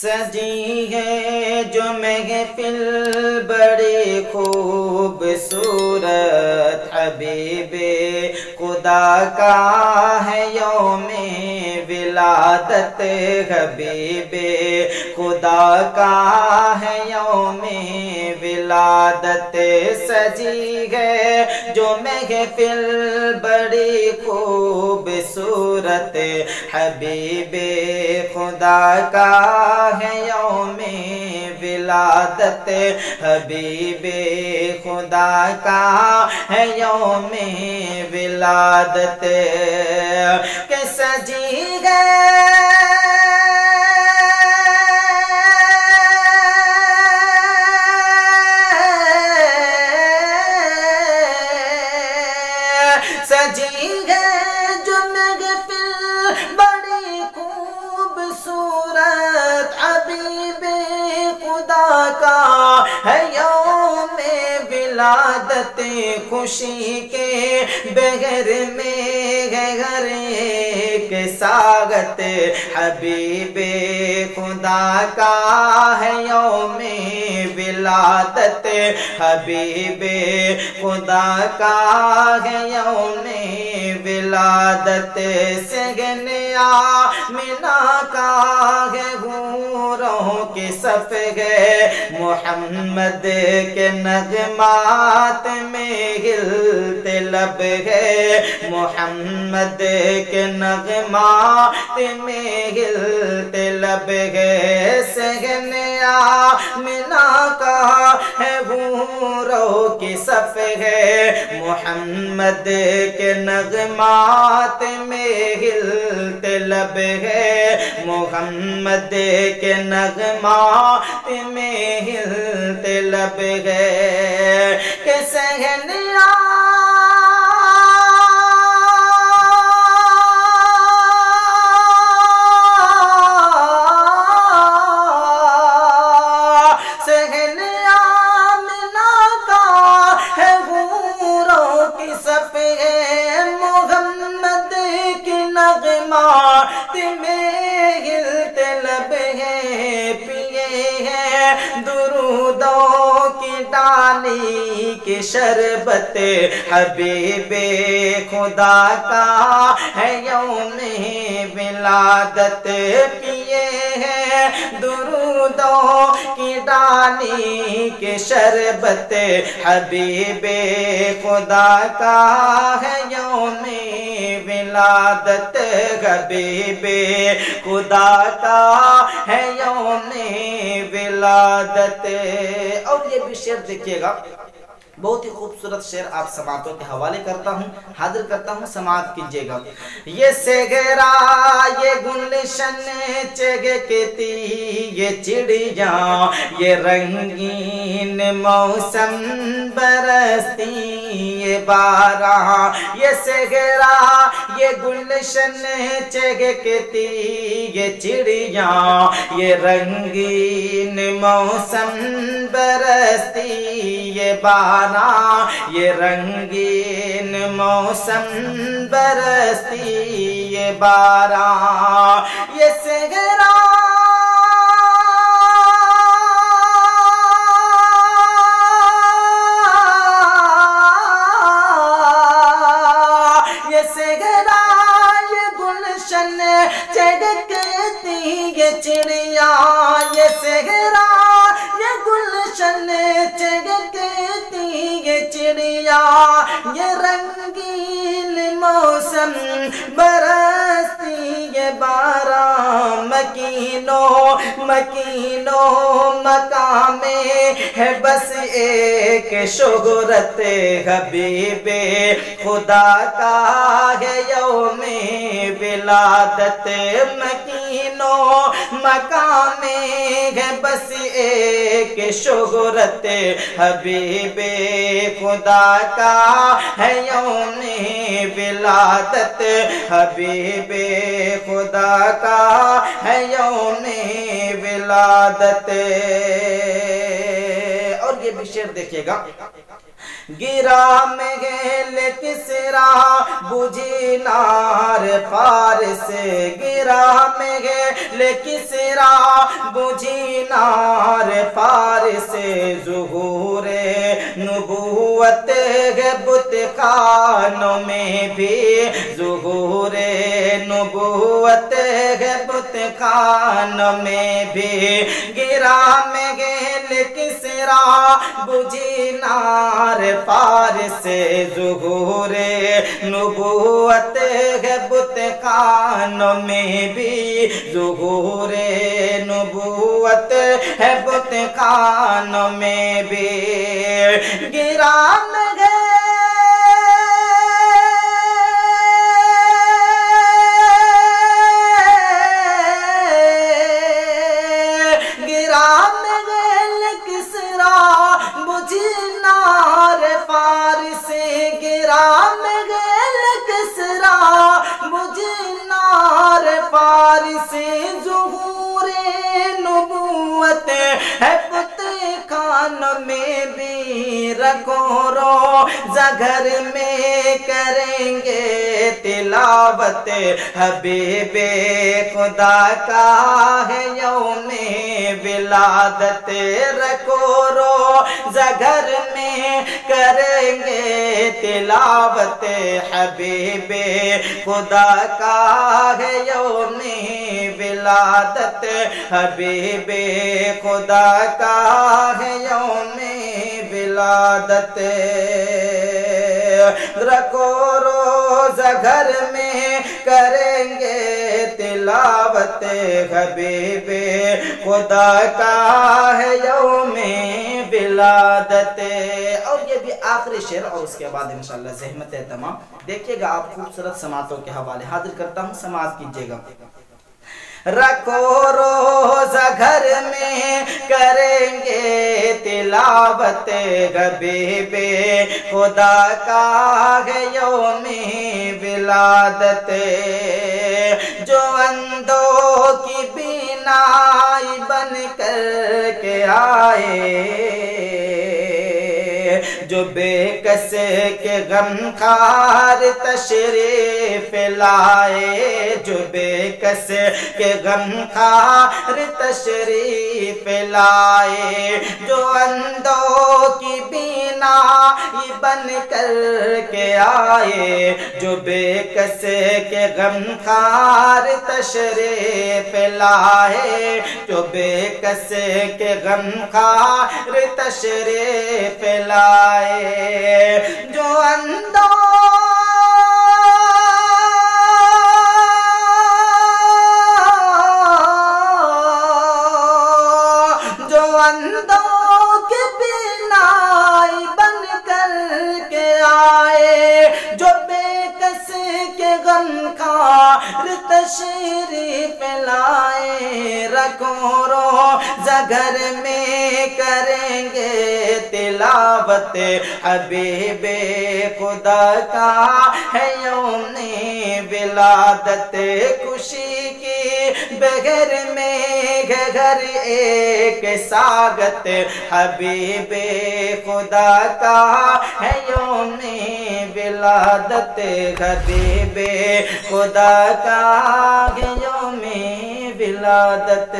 سجی ہے جو محفل بڑی خوبصورت، حبیب خدا کا ہے یوم ولادت، حبیب خدا کا ہے یوم ولادت۔ سجی ہے جو محفل بڑی خوبصورت، حبیب خدا کا ہے یوم ولادت، حبیب خدا کا ہے یوم ولادت۔ کہ سجی گئے سجی گئے جو محفل بڑی خوبصورت، حبیب خدا کا ہے یوم ولادت۔ خوشی کے بغیر میں ہے ہر ایک ساغت، حبیب خدا کا ہے یوم ولادت، حبیب خدا کا ہے یوم ولادت۔ سگن آمنہ کا ہے حوروں کے صف ہے، محمد کے نغمات میں ہلتے لب ہے، محمد کے نغمات میں ہلتے لب ہے۔ سگن آمنہ کا ہے حوروں کی صف ہے، محمد کے نغمات میں ہلتے لب ہے، محمد کے نغمات میں ہلتے لب ہے۔ کہ سگن میں ہلتے لب ہے، پیے ہیں درودوں کی ڈالی کی شربت، حبیب خدا کا ہے یوم ولادت۔ پیے ہیں درودوں کی ڈالی کی شربت، حبیب خدا کا ہے یوم ولادت، حبیب خدا کا ہے یوم ولادت۔ اور یہ بھی شعر دیکھیے گا، بہت ہی خوبصورت شعر آپ سماعتوں کے حوالے کرتا ہوں، حاضر کرتا ہوں، سماعت کیجئے گا۔ یہ سگرا یہ گلشن چہکتی یہ چڑیاں، یہ رنگین موسم برستی یہ بارہاں، یہ سگرا یہ گلشن چہکتی یہ چڑیاں، یہ رنگین موسم برستی یہ بارہاں، یہ رنگین موسم برستی یہ بارہاں۔ یہ سگرا یہ سگرا یہ گلشن چہکتی یہ چڑیاں، یہ سگرا یہ گلشن چہکتی یہ چڑیاں، یہ رنگین موسم برستی یہ بارہاں۔ مکینوں مقام ہے بس ایک شہرت، حبیب خدا کا ہے یوم ولادت۔ مکینوں مقام ہے بس ایک شہرت، حبیب خدا کا ہے یوم ولادت، حبیب خدا کا ہے یوم ولادت۔ اور یہ بھی شعر دیکھیے گا، گرا محل کسرا بجھی نار فارس گرا محل کسرا بجھی نار فارس ظہور نبوت ہے بت خانوں میں بھی ظہور نبوت ہے بت خانوں میں بھی گرا محل کسرا بجھی نار فارس ظہور نبوت ہے بت خانوں میں بھی ظہور نبوت ہے بت خانوں میں بھی گرا ظہور نبوت ہے بت خانوں میں بھی رکھو روزہ گھر میں کریں گے تلاوت حبیب خدا کا ہے یوم ولادت رکھو روزہ گھر میں کریں گے تلاوت حبیب خدا کا ہے یوم ولادت حبیب خدا کا ہے یوم ولادت رکھو روزہ گھر میں کریں گے تلاوت حبیب خدا کا ہے یوم ولادت۔ اور یہ بھی آخری شعر اور اس کے بعد انشاءاللہ زحمت ہے تمام۔ دیکھیے گا آپ خوبصورت سماعتوں کے حوالے حاضر کرتا ہوں، سماعت کیجئے گا۔ رکھو روزہ گھر میں کریں گے تلاوت حبیب خدا کا ہے یوم ولادت جو اندھوں کی بینائی بن کر کے آئے جو بے کس کے غم خار تشریف لائے جو بے کس کے غم خار تشریف لائے جو اندھوں کی بینائی بن کر کے آئے جو بے کس کے غم خار تشریف لائے جو بے کس کے غم خار تشریف لائے جو اندھوں کی بینائی بن کر کے آئے جو بے کس کے غم خار تشریف لائے رکھو روزہ گھر میں کریں گے تلاوت حبیب خدا کا ہے یوم ولادت خوشی کی بغیر میں گھر ایک ساغت حبیب خدا کا ہے یوم ولادت حبیب خدا کا ہے یوم ولادت۔